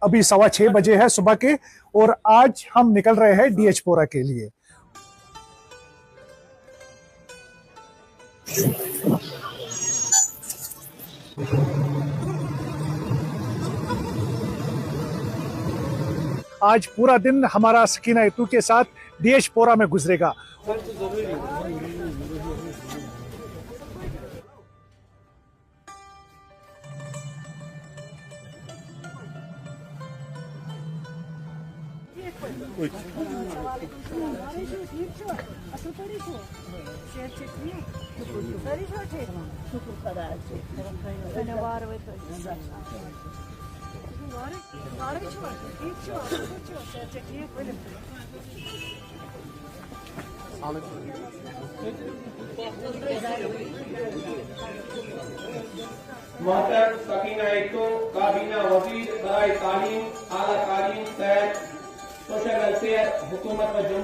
अभी 6:15 बजे है सुबह के और आज हम निकल रहे हैं डीएच पोरा के लिए। आज पूरा दिन हमारा सकीना इतू के साथ डीएच पोरा में गुजरेगा। मोहतरम सकीना इतू काबीना वजीर बराए तालीम आला तालीम सेहत सोशल वेलफेयर हुकूमत व Jammu.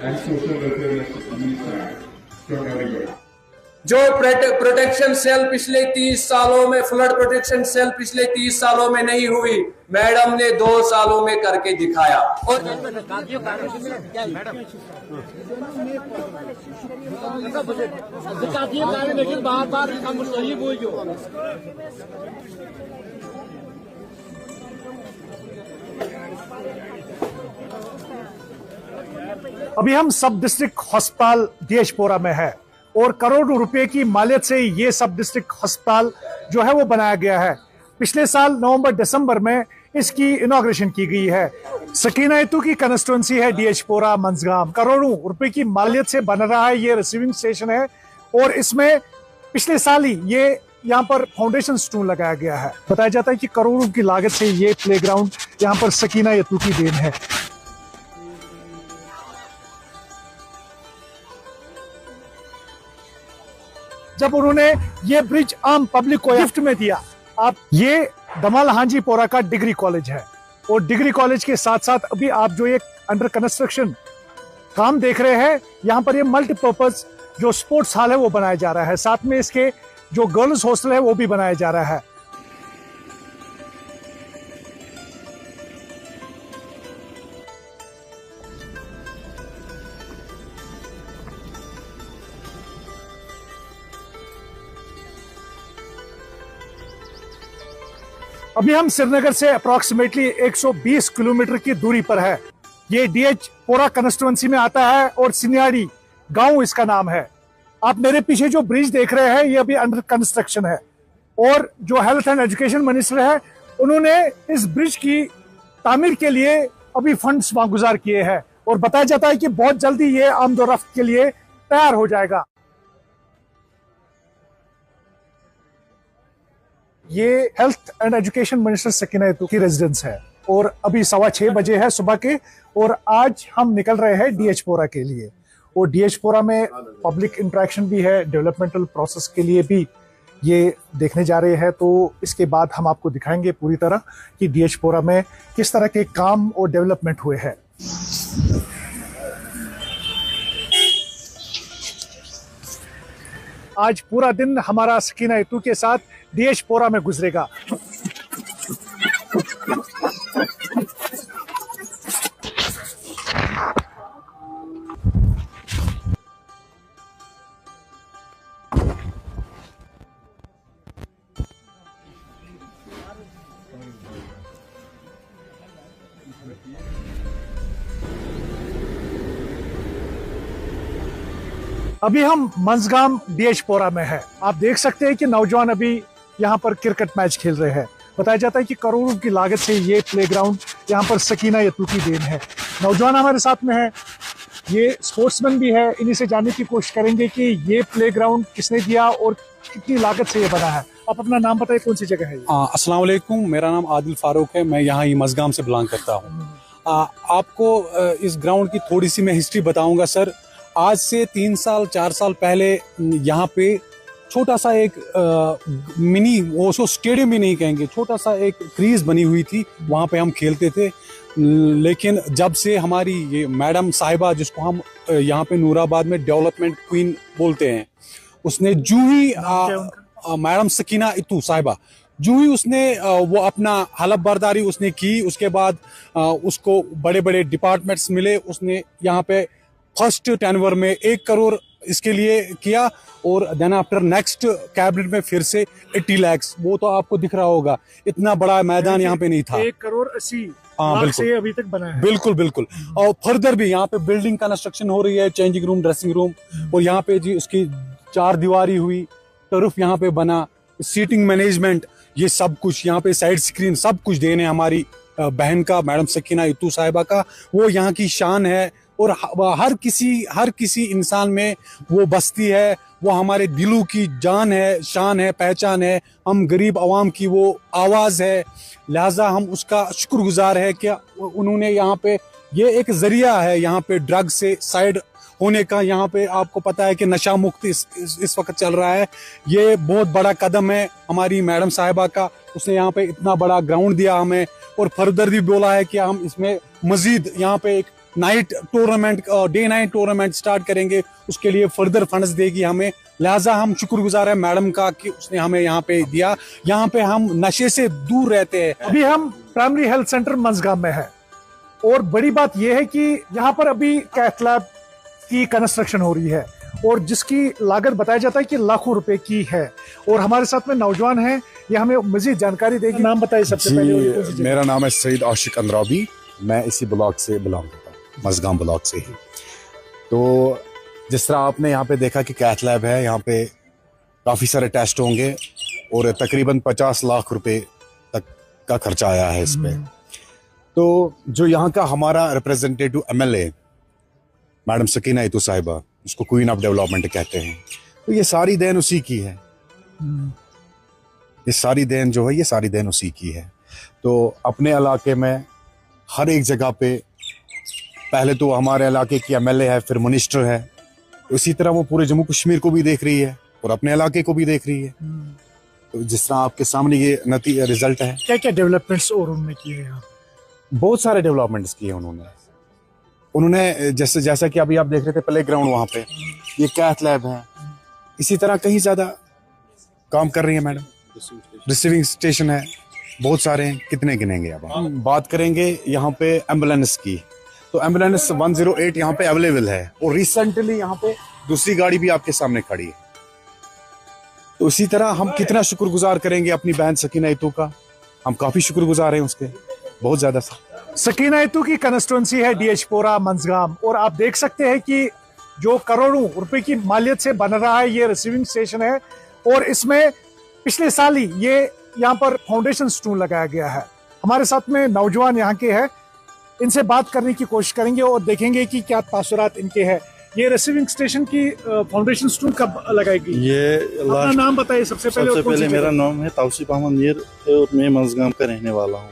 and social welfare minister from everybody. जो प्रोटेक्शन सेल पिछले 30 सालों में फ्लड प्रोटेक्शन सेल पिछले 30 सालों में नहीं हुई, मैडम ने 2 सालों में करके दिखाया। और अभी हम सब डिस्ट्रिक्ट अस्पताल डीएच पोरा में है और करोड़ों रुपए की मालियत से ये सब डिस्ट्रिक्ट अस्पताल जो है वो बनाया गया है। पिछले साल नवंबर-दिसंबर में इसकी इनॉग्रेशन की गई है। सकीना इतू की कंस्टिट्यूंसी है डीएच पोरा मंजगाम। करोड़ों रुपए की मालियत से बन रहा है ये रिसीविंग स्टेशन है और इसमें पिछले साल ही ये यहाँ पर फाउंडेशन स्टोन लगाया गया है। बताया जाता है कि करोड़ों की लागत से ये प्लेग्राउंड यहाँ पर सकीना इतू की देन है। जब उन्होंने ये ब्रिज आम पब्लिक को गिफ्ट में दिया, आप ये दमाल हांजी पोरा का डिग्री कॉलेज है और डिग्री कॉलेज के साथ साथ अभी आप जो ये अंडर कंस्ट्रक्शन काम देख रहे हैं, यहाँ पर ये मल्टीपर्पज जो स्पोर्ट्स हॉल है वो बनाया जा रहा है। साथ में इसके जो गर्ल्स हॉस्टल है वो भी बनाया जा रहा है। अभी हम श्रीनगर से अप्रोक्सीमेटली 120 किलोमीटर की दूरी पर है। ये डीएच पोरा कंस्टिट्यूंसी में आता है और सिनियाड़ी गांव इसका नाम है। आप मेरे पीछे जो ब्रिज देख रहे हैं ये अभी अंडर कंस्ट्रक्शन है और जो हेल्थ एंड एजुकेशन मिनिस्टर है उन्होंने इस ब्रिज की तामीर के लिए अभी फंड्स गुजार किए हैं और बताया जाता है कि बहुत जल्दी ये आमदोरफ्त के लिए तैयार हो जाएगा। ये health and education minister Sakina Itoo की रेजिडेंस है और अभी 6:15 बजे है सुबह के और आज हम निकल रहे हैं डीएच पोरा के लिए। और डीएच पोरा में पब्लिक इंटरेक्शन भी है, डेवलपमेंटल प्रोसेस के लिए भी ये देखने जा रहे हैं। तो इसके बाद हम आपको दिखाएंगे पूरी तरह कि डीएच पोरा में किस तरह के काम और डेवलपमेंट हुए हैं। आज पूरा दिन हमारा सकीना इतू के साथ डीएच पोरा में गुजरेगा। अभी हम मंजगाम डीएच पोरा में है। आप देख सकते हैं कि नौजवान अभी यहाँ पर क्रिकेट मैच खेल रहे हैं। बताया जाता है कि करोड़ों की लागत से ये प्लेग्राउंड यहाँ पर सकीना इतू की देन है। नौजवान हमारे साथ में है। ये स्पोर्ट्समैन भी है, इन्हीं से जानने की कोशिश करेंगे कि ये प्लेग्राउंड किसने दिया और कितनी लागत से ये बना है। आप अपना नाम बताइए, कौन सी जगह है ये? अस्सलाम वालेकुम, मेरा नाम आदिल फारूक है, मैं यहाँ ही मज़गाम से बिलोंग करता हूँ। आपको इस ग्राउंड की थोड़ी सी मैं हिस्ट्री बताऊंगा सर। आज से 3 साल 4 साल पहले यहाँ पे छोटा सा एक मिनी, वो उसको स्टेडियम भी नहीं कहेंगे, छोटा सा एक क्रीज बनी हुई थी, वहाँ पे हम खेलते थे। लेकिन जब से हमारी ये मैडम साहिबा, जिसको हम यहाँ पे नूराबाद में डेवलपमेंट क्वीन बोलते हैं, उसने जू ही मैडम सकीना इत्तू साहिबा, जो ही उसने वो अपना हलफ बर्दारी उसने की, उसके बाद उसको बड़े बड़े डिपार्टमेंट्स मिले। उसने यहाँ पे फर्स्ट टेनवर में 1 करोड़ इसके लिए किया, और देन आफ्टर नेक्स्ट कैबिनेट में फिर से 80 लाख, वो तो आपको दिख रहा होगा, इतना बड़ा मैदान यहाँ पे नहीं था। 1,80,00,000 बिल्कुल से अभी तक बना है। बिल्कुल बिल्कुल। और फर्दर भी यहाँ पे बिल्डिंग कंस्ट्रक्शन हो रही है, चेंजिंग रूम, ड्रेसिंग रूम, और यहाँ पे जी उसकी 4 दीवारी हुई, टर्फ यहाँ पे बना, सीटिंग मैनेजमेंट, ये सब कुछ यहाँ पे, साइड स्क्रीन, सब कुछ देने हमारी बहन का, मैडम सकीना इत्तू साहिबा का, वो यहाँ की शान है। और हर किसी इंसान में वो बसती है, वो हमारे दिलों की जान है, शान है, पहचान है, हम गरीब आवाम की वो आवाज़ है। लिहाजा हम उसका शुक्रगुजार है कि उन्होंने यहाँ पे, ये एक जरिया है यहाँ पे ड्रग से साइड होने का। यहाँ पे आपको पता है कि नशा मुक्त इस वक्त चल रहा है, ये बहुत बड़ा कदम है हमारी मैडम साहिबा का। उसने यहाँ पे इतना बड़ा ग्राउंड दिया हमें, और फर्दर भी बोला है कि हम इसमें मजीद यहाँ पे एक night tournament, day night tournament start करेंगे, उसके लिए फर्दर फंड्स देगी हमें। लिहाजा हम शुक्रगुजार है मैडम का कि उसने हमें यहाँ पे दिया। यहाँ पे हम नशे से दूर रहते हैं। अभी हम प्राइमरी हेल्थ सेंटर मज़गाम में है, और बड़ी बात यह है कि यहाँ पर अभी कैथ लैब की कंस्ट्रक्शन हो रही है, और जिसकी लागत बताया जाता है कि लाखों रुपए की है। और हमारे साथ में नौजवान हैं, ये हमें मजीद जानकारी देगी। नाम बताइए सबसे पहले। मेरा नाम है सईद आशिक अंद्राबी, मैं इसी ब्लॉक से बिलोंग करता हूँ, मज़गाम ब्लॉक से ही। तो जिस तरह आपने यहाँ पे देखा कि कैथ लैब है, यहाँ पे काफ़ी सारे टेस्ट होंगे, और तकरीबन 50 लाख रुपए तक का खर्चा आया है इस पे। तो जो यहाँ का हमारा रिप्रेजेंटेटिव MLA मैडम सकीना इत्तू साहिबा, उसको क्वीन ऑफ डेवलपमेंट कहते हैं, तो ये सारी देन उसी की है। ये सारी देन जो है, ये सारी देन उसी की है। तो अपने इलाके में हर एक जगह पे, पहले तो हमारे इलाके की MLA है, फिर मिनिस्टर है, उसी तरह वो पूरे जम्मू कश्मीर को भी देख रही है और अपने इलाके को भी देख रही है। तो जिस तरह आपके सामने ये रिजल्ट है। क्या क्या डेवलपमेंट्स और उन्होंने किए हैं? बहुत सारे डेवलपमेंट्स किए उन्होंने जैसा कि अभी आप देख रहे थे प्ले ग्राउंड, वहाँ पे ये कैथ लैब है, इसी तरह कहीं ज़्यादा काम कर रही है मैडम। रिसीविंग स्टेशन है, बहुत सारे हैं, कितने गिनेंगे। अब हम बात करेंगे यहाँ पे एम्बुलेंस की, तो एम्बुलेंस 108 यहाँ पे अवेलेबल है, और रिसेंटली यहाँ पे दूसरी गाड़ी भी आपके सामने खड़ी है। तो इसी तरह हम कितना शुक्रगुजार करेंगे अपनी बहन सकीना इत्तू का, हम काफ़ी शुक्रगुजार हैं उसके, बहुत ज़्यादा। सकीना इत्तू की कंस्टिट्यूंसी है DH-पोरा मज़गाम, और आप देख सकते हैं कि जो करोड़ों रुपए की मालियत से बन रहा है ये रिसीविंग स्टेशन है, और इसमें पिछले साल ही ये यहाँ पर फाउंडेशन स्टोन लगाया गया है। हमारे साथ में नौजवान यहाँ के हैं, इनसे बात करने की कोशिश करेंगे और देखेंगे कि क्या तासुरात इनके हैं। ये रिसीविंग स्टेशन की फाउंडेशन स्टोन कब लगाएगी? ये अपना नाम बताइए सबसे पहले। मेरा नाम है तौसीफ अहमद मीर, और मैं मज़गाम का रहने वाला हूँ।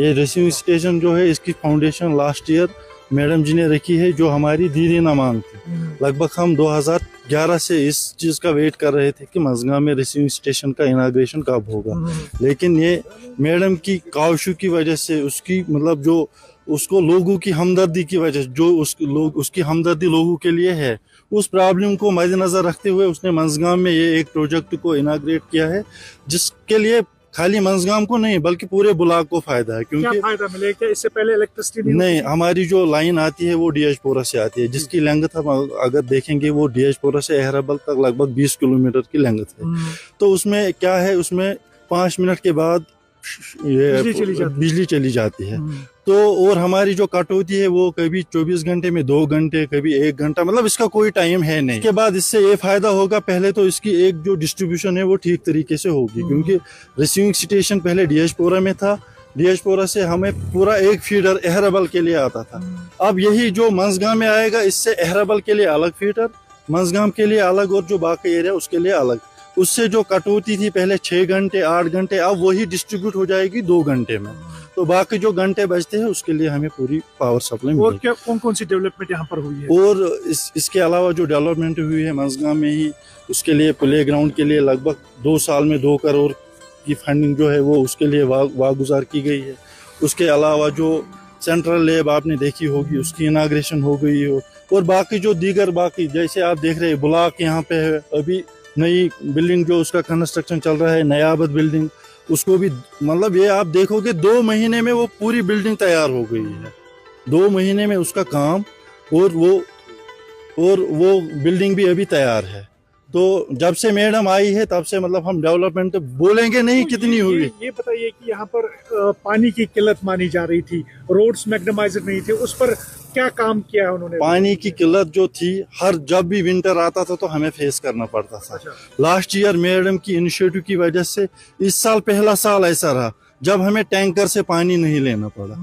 ये रिसीविंग स्टेशन जो है, इसकी फाउंडेशन लास्ट ईयर मैडम जी ने रखी है, जो हमारी दीदी ना मांग थी। लगभग हम 2011 से इस चीज़ का वेट कर रहे थे कि मज़गाम में रिसीविंग स्टेशन का इनाग्रेशन कब होगा, लेकिन ये मैडम की कावशू की वजह से, उसकी मतलब जो उसको लोगों की हमदर्दी की वजह से, जो उसकी हमदर्दी लोगों के लिए है, उस प्रॉब्लम को मद्देनजर रखते हुए उसने मज़गाम में ये एक प्रोजेक्ट को इनाग्रेट किया है, जिसके लिए खाली मज़गाम को नहीं बल्कि पूरे ब्लॉक को फायदा है। क्योंकि क्या फायदा मिलेगा? इससे पहले इलेक्ट्रिसिटी नहीं, हमारी जो लाइन आती है वो DH-पोरा से आती है, जिसकी लेंथ हम अगर देखेंगे वो DH-पोरा से अहराबल तक लगभग 20 किलोमीटर की लेंथ है। तो उसमें क्या है, उसमें 5 मिनट के बाद ये बिजली चली जाती है। तो और हमारी जो कटौती है वो कभी 24 घंटे में 2 घंटे, कभी 1 घंटा, मतलब इसका कोई टाइम है नहीं। इसके बाद इससे ये फायदा होगा, पहले तो इसकी एक जो डिस्ट्रीब्यूशन है वो ठीक तरीके से होगी, क्योंकि रिसीविंग स्टेशन पहले DH-पोरा में था, डीएचपोरा से हमें पूरा एक फीडर अहरबल के लिए आता था। अब यही जो मंजगाम में आएगा, इससे अहरबल के लिए अलग फीडर, मंजगाम के लिए अलग, और जो बाकी एरिया उसके लिए अलग। उससे जो कटौती थी पहले 6 घंटे 8 घंटे, अब वही डिस्ट्रीब्यूट हो जाएगी 2 घंटे में। तो बाकी जो घंटे बचते हैं उसके लिए हमें पूरी पावर सप्लाई और मिलेगी। क्या कौन कौन सी डेवलपमेंट यहाँ पर हुई है? और इसके अलावा जो डेवलपमेंट हुई है मंजगाम में ही, उसके लिए प्ले ग्राउंड के लिए लगभग 2 साल में 2 करोड़ की फंडिंग जो है वो उसके लिए वागुजार की गई है। उसके अलावा जो सेंट्रल लैब आपने देखी होगी उसकी इनाग्रेशन हो गई हो, और बाकी जो दीगर बाकी जैसे आप देख रहे हैं ब्लॉक यहाँ पे है, अभी नई बिल्डिंग जो उसका कंस्ट्रक्शन चल रहा है नयाबत बिल्डिंग, उसको भी मतलब ये आप देखोगे 2 महीने में वो पूरी बिल्डिंग तैयार हो गई है। 2 महीने में उसका काम, और वो बिल्डिंग भी अभी तैयार है। तो जब से मैडम आई है तब से मतलब हम डेवलपमेंट बोलेंगे नहीं कितनी हुई। ये बताइए कि यहाँ पर पानी की किल्लत मानी जा रही थी, रोड्स मैग्नेमाइजर नहीं थे, उस पर क्या काम किया है उन्होंने? पानी की किल्लत जो थी, हर जब भी विंटर आता था तो हमें फेस करना पड़ता था। लास्ट ईयर मैडम की इनिशिएटिव की वजह से इस साल पहला साल ऐसा रहा जब हमें टैंकर से पानी नहीं लेना पड़ा।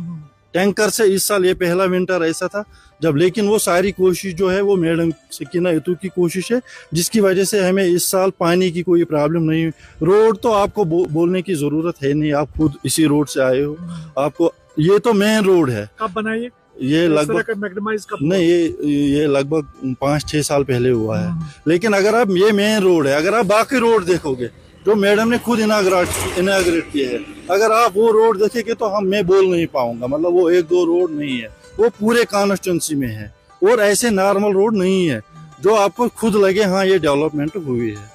टैंकर से इस साल ये पहला विंटर ऐसा था जब, लेकिन वो सारी कोशिश जो है वो मैडम सकीना इतू की कोशिश है, जिसकी वजह से हमें इस साल पानी की कोई प्रॉब्लम नहीं हुई। रोड तो आपको बोलने की जरूरत है नहीं, आप खुद इसी रोड से आए हो, आपको ये तो मेन रोड है। कब बनाइए? ये लगभग मैग्नेमाइज कब? नहीं, ये लगभग 5-6 साल पहले हुआ है। लेकिन अगर आप ये मेन रोड है, अगर आप बाकी रोड देखोगे जो मैडम ने खुद इनाग्रेट किए है, अगर आप वो रोड देखेंगे तो मैं बोल नहीं पाऊंगा, मतलब वो 1-2 रोड नहीं है, वो पूरे कॉन्स्टिट्यूंसी में है, और ऐसे नॉर्मल रोड नहीं है जो आपको खुद लगे हाँ ये डेवलपमेंट हुई है।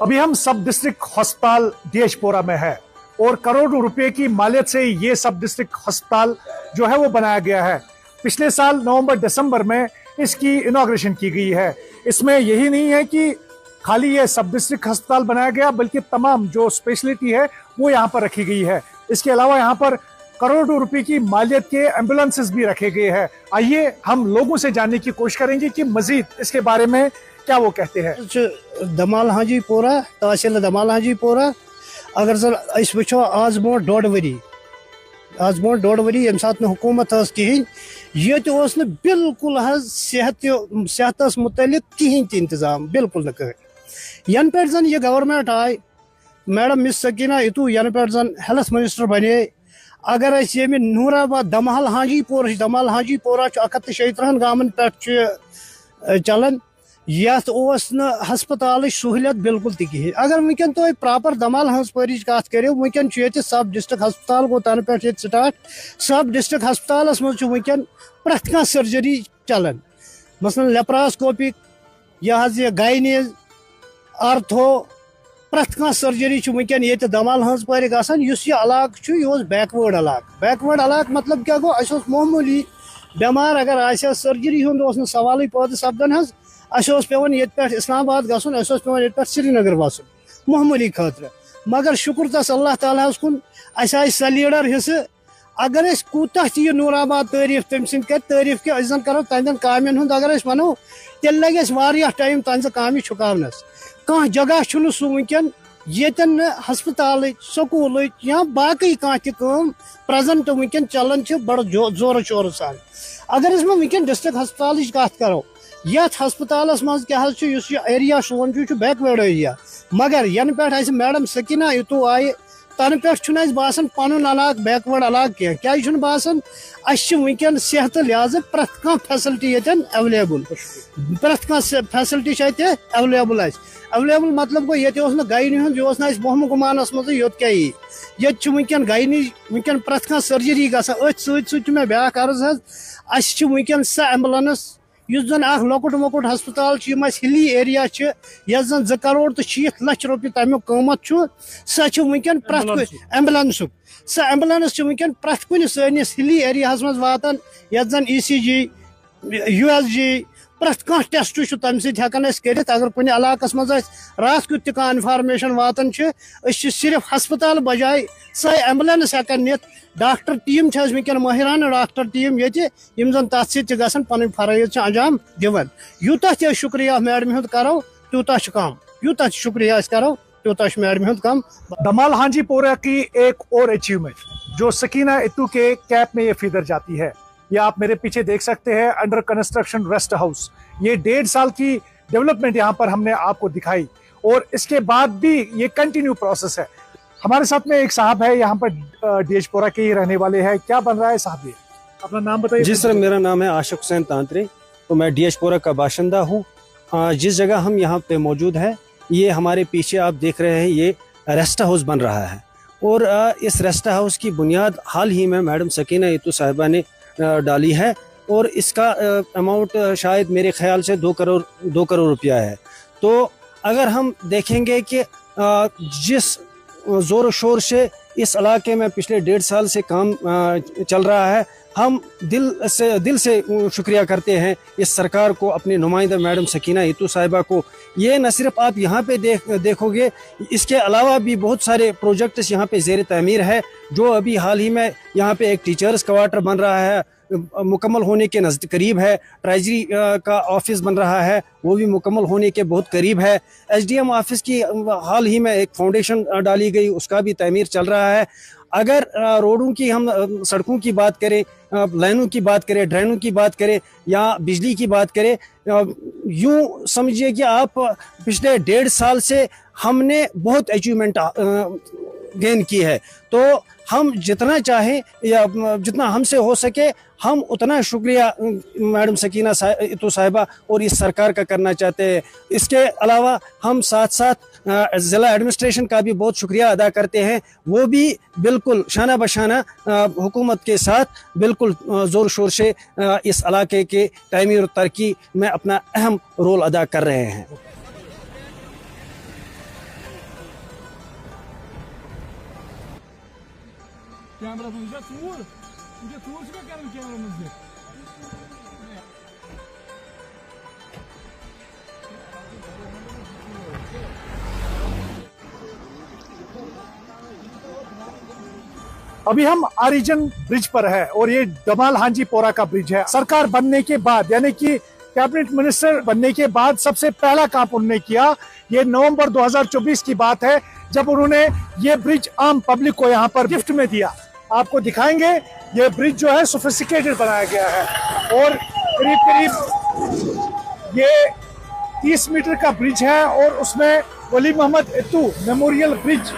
अभी हम सब डिस्ट्रिक्ट अस्पताल डीएचपोरा में है और करोड़ों रुपए की मालियत से ये सब डिस्ट्रिक्ट अस्पताल जो है वो बनाया गया है। पिछले साल नवंबर-दिसंबर में इसकी इनॉग्रेशन की गई है। इसमें यही नहीं है कि खाली ये सब डिस्ट्रिक्ट अस्पताल बनाया गया, बल्कि तमाम जो स्पेशलिटी है वो यहाँ पर रखी गई है। इसके अलावा यहाँ पर करोड़ों रुपए की मालियत के एम्बुलेंसेस भी रखे गए हैं। आइए हम लोगों से जानने की कोशिश करेंगे कि मजीद इसके बारे में क्या वो कहते हैं। दमाल हाजी पोरा, तहसील दमाल हाजी पोरा। अगर सर अस वो आज बो 1.5 वरी यम सात हुकूमत कहें ये बिल्कुल सेहत मुतलिक कहें इंतजाम, बिल्कुल न कहें। यन पे जन यह गवर्नमेंट आय, मैडम मिस सकीना इतू यन पे जन हेल्थ मिनिस्टर बने, अगर ये नूराबाद दमाल हाजी पोरा 136 गामन पे चलान, यथ हस्पताल सहूलियत बिल्कुल तह। अगर वनकन तुम प्रॉपर दमाल हंसपरिच कत करो, वनकन सब डिस्ट्रिक्ट हस्पताल गो तन पे स्टार्ट। सब डिस्ट्रिक्ट हस्पताल मज वनकन प्रथ कह सर्जरी चलान, मसलन लेप्रास्कोपिक यह गाइनीज आर्थो प्रथ कह सर्जरी वनकन ये दमाल हंसपर गसान। यह इलाक यह बैकवर्ड इलाक मतलब क्या गो, मामूली बेमार अगर आ सर्जरी हूं सवाल पैदा सपदन हज, पेवन ये इस्लामाबाद गसन, पेवन ये श्रीनगर वसन मामूली खतर। मगर शुक्र तस अल्लाह ताला कुन स लीडर हिस्से। अगर कूता यह नूराबाद तारीफ तम सद कर तारीफ कि जन करो तहन कामन हूं, अगर वनो तेल लगे टाइम तहन काम छुकावनस। कह जगह सह वनकन येतन हस्पताल स्कूल या बाकी कह प्रेजेंट वनकन चलान बड़ जोर शोर सान। अगर वनकन डिस्ट्रिक्ट हस्पताल कत करो, यथ हस्पताल मज क्या एरिया सोन बैकवर्ड एरिया, मगर यन पे मैडम सकीना इतू आय तन पे बासान पन इलाक बैकवर्ड इलाक क्या बासान। वनकन सेहत लिहाज प्रथ कह फैसिलिटी अवेलेबल, प्रथ कह फैसिलिटी अवेलेबल मतलब गो ये गायनी हूं यह बहम गुमानस मज योत क्या ये वनकन गायनी वनकन प्रथ कह सर्जरी गसान। अथ मे ब्याक अर्ज वनकन स एम्बुलेंस युस जन लकुट मकुट हस्पताल हिली एरिया यस जन 2 करोड़ तो 60 लाख रुपये तमुक कीमत सह वनकन प्रथ एम्बुलेंस एम्बुलेंस वनकन प्रथ कुन सनिस हिली एरिया मज वातान यस जन ECG USG प्रथ कह टेस्ट तम कर। अगर कुन इलाकस मज रात कुछ तह इन्फॉर्मेशन वातान सिर्फ हस्पताल बजाय स एम्बुलेंस हेकन नित। डॉक्टर टीम वनकन माहिराना डॉक्टर टीम ये जन तथ सन पन फरज अंजाम दिवन। यूत शुक्रिया मैडम हूं करो तूत कम, यूत शुक्रिया करो त्यूता मैडम हूं कम। दमाल हांजीपोरा की एक और अचीवमेंट जो सकीना इत्तू के कैप में ये फीदर जाती है, ये आप मेरे पीछे देख सकते हैं, अंडर कंस्ट्रक्शन रेस्ट हाउस। ये 1.5 साल की डेवलपमेंट यहाँ पर हमने आपको दिखाई और इसके बाद भी ये कंटिन्यू प्रोसेस है। हमारे साथ में एक साहब है यहाँ पर डीएचपोरा के ही रहने वाले हैं। क्या बन रहा है साहब, ये अपना नाम बताइए। जी सर, मेरा नाम है आशिक हुसैन तांत्रे, तो मैं डीएचपोरा का बाशिंदा हूँ। जिस जगह हम यहाँ पे मौजूद हैं, ये हमारे पीछे आप देख रहे हैं, ये रेस्ट हाउस बन रहा है और इस रेस्ट हाउस की बुनियाद हाल ही में मैडम सकीना इत्तू साहिबा ने डाली है और इसका अमाउंट शायद मेरे ख्याल से 2 करोड़ रुपया है। तो अगर हम देखेंगे कि जिस ज़ोर शोर से इस इलाके में पिछले 1.5 साल से काम चल रहा है, हम दिल से शुक्रिया करते हैं इस सरकार को, अपने नुमाइंदा मैडम सकीना इत्तू साहिबा को। ये न सिर्फ आप यहाँ पे देखोगे, इसके अलावा भी बहुत सारे प्रोजेक्ट्स यहाँ पे ज़ेर तमीर है। जो अभी हाल ही में यहाँ पे एक टीचर्स क्वार्टर बन रहा है, मुकम्मल होने के करीब है। ट्रेजरी का ऑफिस बन रहा है, वो भी मुकम्मल होने के बहुत करीब है। एसडीएम ऑफिस की हाल ही में एक फाउंडेशन डाली गई, उसका भी तमीर चल रहा है। अगर रोडों की हम सड़कों की बात करें, लाइनों की बात करें, ड्रेनों की बात करें या बिजली की बात करें, यूँ समझिए कि आप पिछले 1.5 साल से हमने बहुत अचीवमेंट गेन की है। तो हम जितना चाहें या जितना हमसे हो सके, हम उतना शुक्रिया मैडम सकीना इत्तू साहिबा और इस सरकार का करना चाहते हैं। इसके अलावा हम साथ साथ ज़िला एडमिनिस्ट्रेशन का भी बहुत शुक्रिया अदा करते हैं। वो भी बिल्कुल शाना बशाना हुकूमत के साथ बिल्कुल ज़ोर शोर से इस इलाके के तामीर और तरक्की में अपना अहम रोल अदा कर रहे हैं। अभी हम आरिजन ब्रिज पर है और ये दमाल हांजीपोरा का ब्रिज है। सरकार बनने के बाद, यानी कि कैबिनेट मिनिस्टर बनने के बाद सबसे पहला काम उन्होंने किया, ये नवंबर 2024 की बात है, जब उन्होंने ये ब्रिज आम पब्लिक को यहाँ पर गिफ्ट में दिया। आपको दिखाएंगे, ये ब्रिज जो है सोफिस्टिकेटेड बनाया गया है और करीब करीब ये 30 मीटर का ब्रिज है और उसमें वली मोहम्मद इत्तू मेमोरियल ब्रिज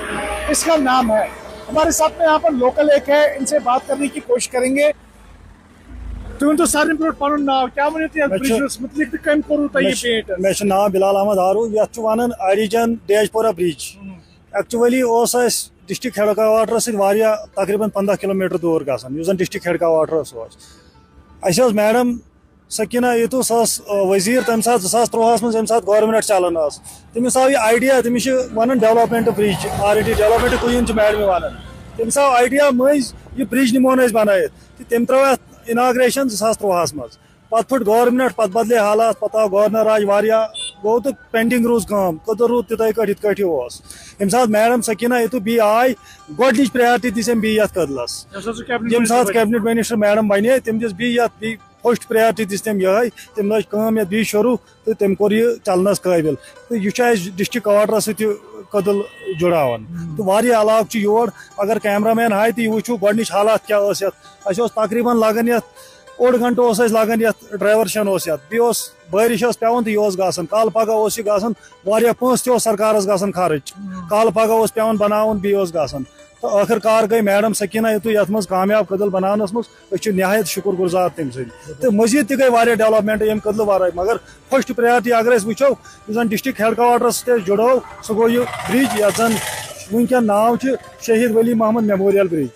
इसका नाम है। हमारे साथ में यहाँ पर लोकल एक है, इनसे बात करने की कोशिश करेंगे। तो सारे नाम क्या मे नाम बिलाल अहमद आरू, ये वन आरिजन डीएचपोरा bridge. Actually district headquarter से तकरीबन 15 किलोमीटर दूर गन district headquarter. Madam Sakina Itoo वजीर तम सात 2013 मज ये गवर्नमेंट चलान, तमिस आव यह आइडिया, तमिस वन डेवलपमेंट ब्रिज ऑलरेडी डेवलपमेंट क्वीन मैडम वन, तमिस आव आइडिया मज यह ब्रिज निमोन बनात, तम त्रो इनाग्रेशन 2013 मज। पत फुट गवर्नमेंट, पत बदले हालात, पत आव गवर्नर आज गो तो पेंडिंग रूज काम, कदर रूद तिथे ये सात मैडम सकीना इत्तू बी आय गोडनिच प्रायोरिटी दिस बी ये कदलस। ये सात कैबिनेट मिनिस्टर मैडम बने, तम दिस बी फर्स्ट प्रायोरिटी दिस तम ये, तम लम ये बी शुरू तो तम कोर यह चलनस काबिल। तो यह डिस्ट्रिक्ट क्वार्टर सत कदल जुड़ान। तो वारिया इलाक योर, अगर कैमरा मैन हाय तो वो गोडनिच हालात क्या तकरीबन लगन ये 1 घंटे लगन ये ड्राइवर्शन बी बारिश पेवान तो यह गसन, कल पगह गसन वारिया पोस सरकार गसन खर्च, कल पगह पेवान बनावन बी गसन। तो आखिरकार गई मैडम सकीना इत्तू ये मज कामयाब कदल बनानस मज नहायत शुक्र गुजार तम तो मजीद तक गई डेवलपमेंट ये कदल वाराई। मगर फर्स्ट प्रायोरिटी अगर वो डिस्ट्रिक्ट हेड क्वार्टर से जुड़ो, सह गो यह ब्रिज ये जन वनकन नाव शहीद वली मोहम्मद मेमोरियल ब्रिज।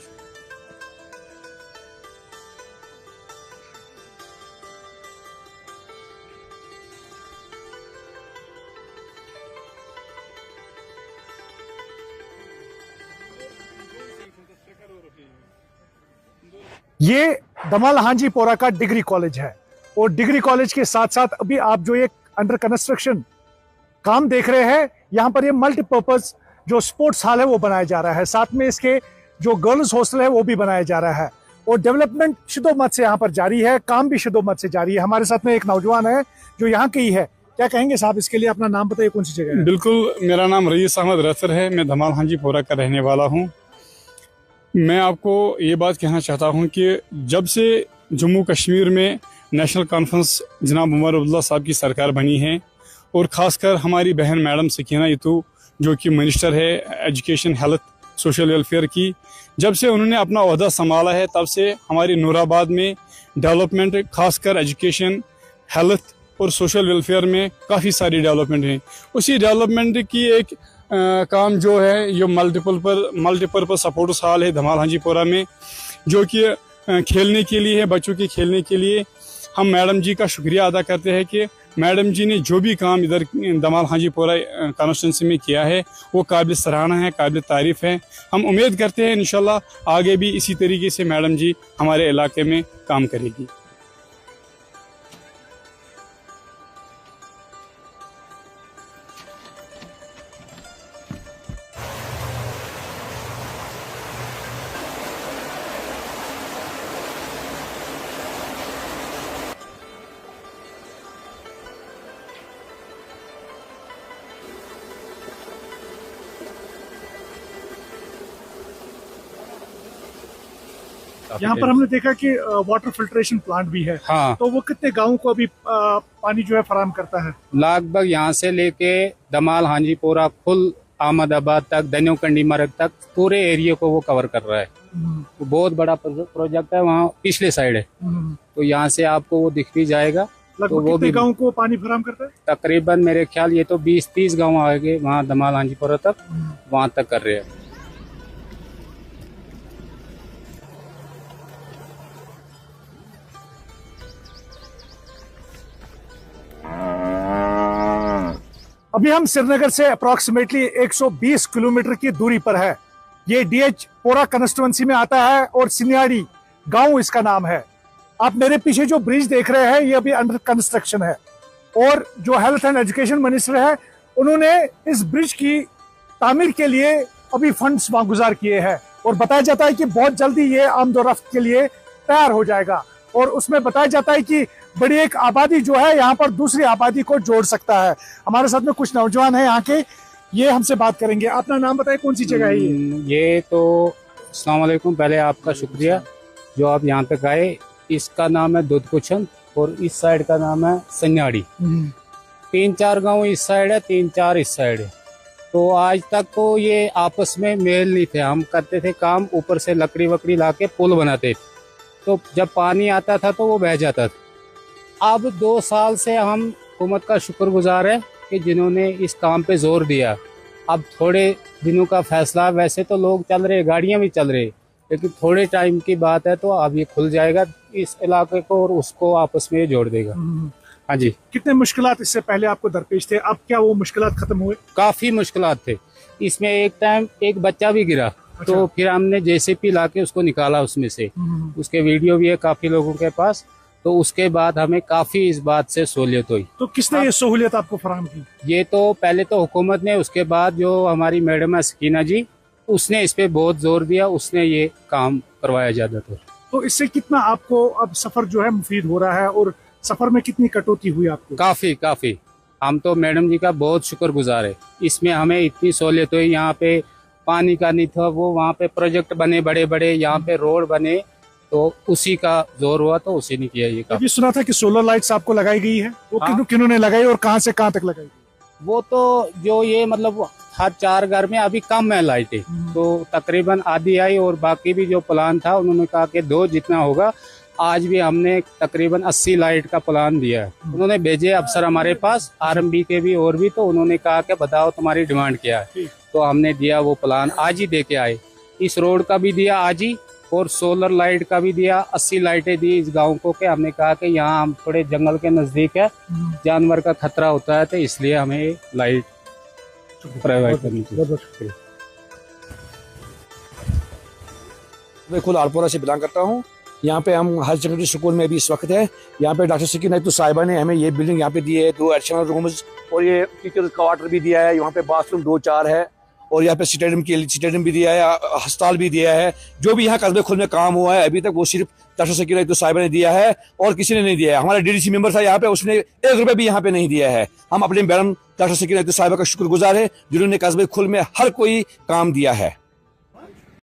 ये दमाल हांजीपोरा का डिग्री कॉलेज है और डिग्री कॉलेज के साथ साथ अभी आप जो ये अंडर कंस्ट्रक्शन काम देख रहे हैं, यहाँ पर ये मल्टीपर्पज जो स्पोर्ट्स हॉल है वो बनाया जा रहा है। साथ में इसके जो गर्ल्स हॉस्टल है वो भी बनाया जा रहा है और डेवलपमेंट शिदोमत से यहाँ पर जारी है, काम भी शिदोमत से जारी है। हमारे साथ में एक नौजवान है जो यहाँ के ही है। क्या कहेंगे साहब इसके लिए? अपना नाम बताइए, कौन सी जगह है? बिल्कुल, मेरा नाम रईस अहमद रसर है, मैं धमाल हांजीपोरा का रहने वाला हूँ। मैं आपको ये बात कहना चाहता हूँ कि जब से जम्मू कश्मीर में नेशनल कॉन्फ्रेंस जनाब उमर अब्दुल्ला साहब की सरकार बनी है, और ख़ासकर हमारी बहन मैडम सकीना इतू जो कि मिनिस्टर है एजुकेशन, हेल्थ, सोशल वेलफेयर की, जब से उन्होंने अपना ओहदा संभाला है तब से हमारे नूराबाद में डेवलपमेंट, खासकर एजुकेशन, हेल्थ और सोशल वेलफेयर में काफ़ी सारी डेवलपमेंट हैं। उसी डेवलपमेंट की एक काम जो है ये मल्टीपर्पज़ सपोर्ट्स हॉल है धमाल हांजीपोरा में, जो कि खेलने के लिए है, बच्चों के खेलने के लिए। हम मैडम जी का शुक्रिया अदा करते हैं कि मैडम जी ने जो भी काम इधर धमाल हांजीपोरा कॉन्स्टिट्यूंसी में किया है वो काबिल सराहना है, काबिल तारीफ़ है। हम उम्मीद करते हैं इंशाल्लाह आगे भी इसी तरीके से मैडम जी हमारे इलाके में काम करेगी। यहाँ पर हमने देखा कि वाटर फिल्ट्रेशन प्लांट भी है। हाँ, तो वो कितने गांवों को अभी पानी जो है फराहम करता है? लगभग यहाँ से लेके धमाल हांजीपोरा, फुल अहमदाबाद तक, दनियोकंडी मरग तक पूरे एरिया को वो कवर कर रहा है। तो बहुत बड़ा प्रोजेक्ट है, वहाँ पिछले साइड है, तो यहाँ से आपको वो दिख भी जाएगा। तो वो भी गाँव को पानी फराहम करता है? तकरीबन मेरे ख्याल ये तो 20-30 गाँव आएंगे वहाँ धमाल हांजीपोरा तक, वहाँ तक कर रहे हैं। अभी हम श्रीनगर से अप्रोक्सीमेटली 120 किलोमीटर की दूरी पर है। ये डीएच पोरा कंस्टिट्यूएंसी में आता है और सिनियाड़ी गांव इसका नाम है। आप मेरे पीछे जो ब्रिज देख रहे हैं ये अभी अंडर कंस्ट्रक्शन है, और जो हेल्थ एंड एजुकेशन मिनिस्टर है उन्होंने इस ब्रिज की तामीर के लिए अभी फंड्स गुजार किए हैं, और बताया जाता है कि बहुत जल्दी ये आमदोरफ्त के लिए तैयार हो जाएगा। और उसमें बताया जाता है कि बड़ी एक आबादी जो है यहाँ पर दूसरी आबादी को जोड़ सकता है। हमारे साथ में कुछ नौजवान हैं यहाँ के, ये हमसे बात करेंगे। अपना नाम बताइए, कौन सी जगह है ये? तो अस्सलाम वालेकुम, पहले आपका शुक्रिया जो आप यहाँ तक आए। इसका नाम है दुधकुचन और इस साइड का नाम है सन्याड़ी। 3-4 गांव इस साइड है, 3-4 इस साइड है। तो आज तक तो ये आपस में मेल नहीं थे। हम करते थे काम, ऊपर से लकड़ी वकड़ी ला के पुल बनाते थे, तो जब पानी आता था तो वो बह जाता था। अब 2 साल से हम हुकूमत का शुक्रगुजार है कि जिन्होंने इस काम पे जोर दिया। अब थोड़े दिनों का फैसला, वैसे तो लोग चल रहे, गाड़ियां भी चल रही, लेकिन थोड़े टाइम की बात है तो अब ये खुल जाएगा, इस इलाके को और उसको आपस में जोड़ देगा। हाँ जी। कितने मुश्किलात इससे पहले आपको दरपेश थे, अब क्या वो मुश्किलात खत्म हुए? काफी मुश्किलात थे। इसमें एक टाइम एक बच्चा भी गिरा, तो फिर हमने जेसीपी लाके उसको निकाला उसमें से। उसके वीडियो भी है काफी लोगों के पास। तो उसके बाद हमें काफी इस बात से सहूलियत हुई। तो किसने ये सहूलियत आपको फराहम की? ये तो पहले तो हुकूमत ने, उसके बाद जो हमारी मैडम है सकीना जी, उसने इस पे बहुत जोर दिया, उसने ये काम करवाया ज्यादातर। तो इससे कितना आपको अब सफर जो है मुफीद हो रहा है, और सफर में कितनी कटौती हुई आपको? काफी। हम तो मैडम जी का बहुत शुक्रगुजार है। इसमें हमें इतनी सहूलियत हुई। यहाँ पे पानी का नहीं था, वो वहाँ पे प्रोजेक्ट बने बड़े बड़े, यहाँ पे रोड बने, तो उसी का जोर हुआ, तो उसी ने किया ये काम। अभी सुना था कि सोलर लाइट्स आपको लगाई गई है, वो किन्होंने लगाई और कहाँ से कहाँ तक लगाई गई? वो तो जो ये मतलब हर 4 घर में अभी कम है लाइटें, तो तकरीबन आधी आई, और बाकी भी जो प्लान था उन्होंने कहा कि 2 जितना होगा। आज भी हमने तकरीबन 80 लाइट का प्लान दिया है। उन्होंने भेजे अफसर हमारे पास, आरएमबी के भी और भी, तो उन्होंने कहा कि बताओ तुम्हारी डिमांड क्या है। तो हमने दिया वो प्लान, आज ही दे के आए। इस रोड का भी दिया आज ही, और सोलर लाइट का भी दिया। 80 लाइटें दी इस गांव को, कि हमने कहा कि यहाँ हम थोड़े जंगल के नजदीक है, जानवर का खतरा होता है, तो इसलिए हमें लाइट प्रोवाइड करनी चाहिए। मैं खुद आलपुरा से बिलोंग करता हूँ। यहाँ पे हम हायर सेकेंडरी स्कूल में भी इस वक्त है। यहाँ पे डॉक्टर सकीना इतू साहिबा ने हमें ये बिल्डिंग यहाँ पे दी है, 2 एडिशनल रूम्स, और ये टीचर का क्वार्टर भी दिया है। यहाँ पे बाथरूम 2-4 है, और यहाँ पे स्टेडियम भी दिया है, अस्पताल भी दिया है। जो भी यहाँ कस्बे खुल में काम हुआ है अभी तक वो सिर्फ डॉक्टर शकील नाइक साहिबा ने दिया है और किसी ने नहीं दिया है। हमारा DDC मेंबर था यहाँ पे, उसने 1 रुपये भी यहाँ पे नहीं दिया है। हम अपने मैडम डॉक्टर शकील नाइक साहिबा का शुक्रगुजार है जिन्होंने कस्बे खुल में हर कोई काम दिया है।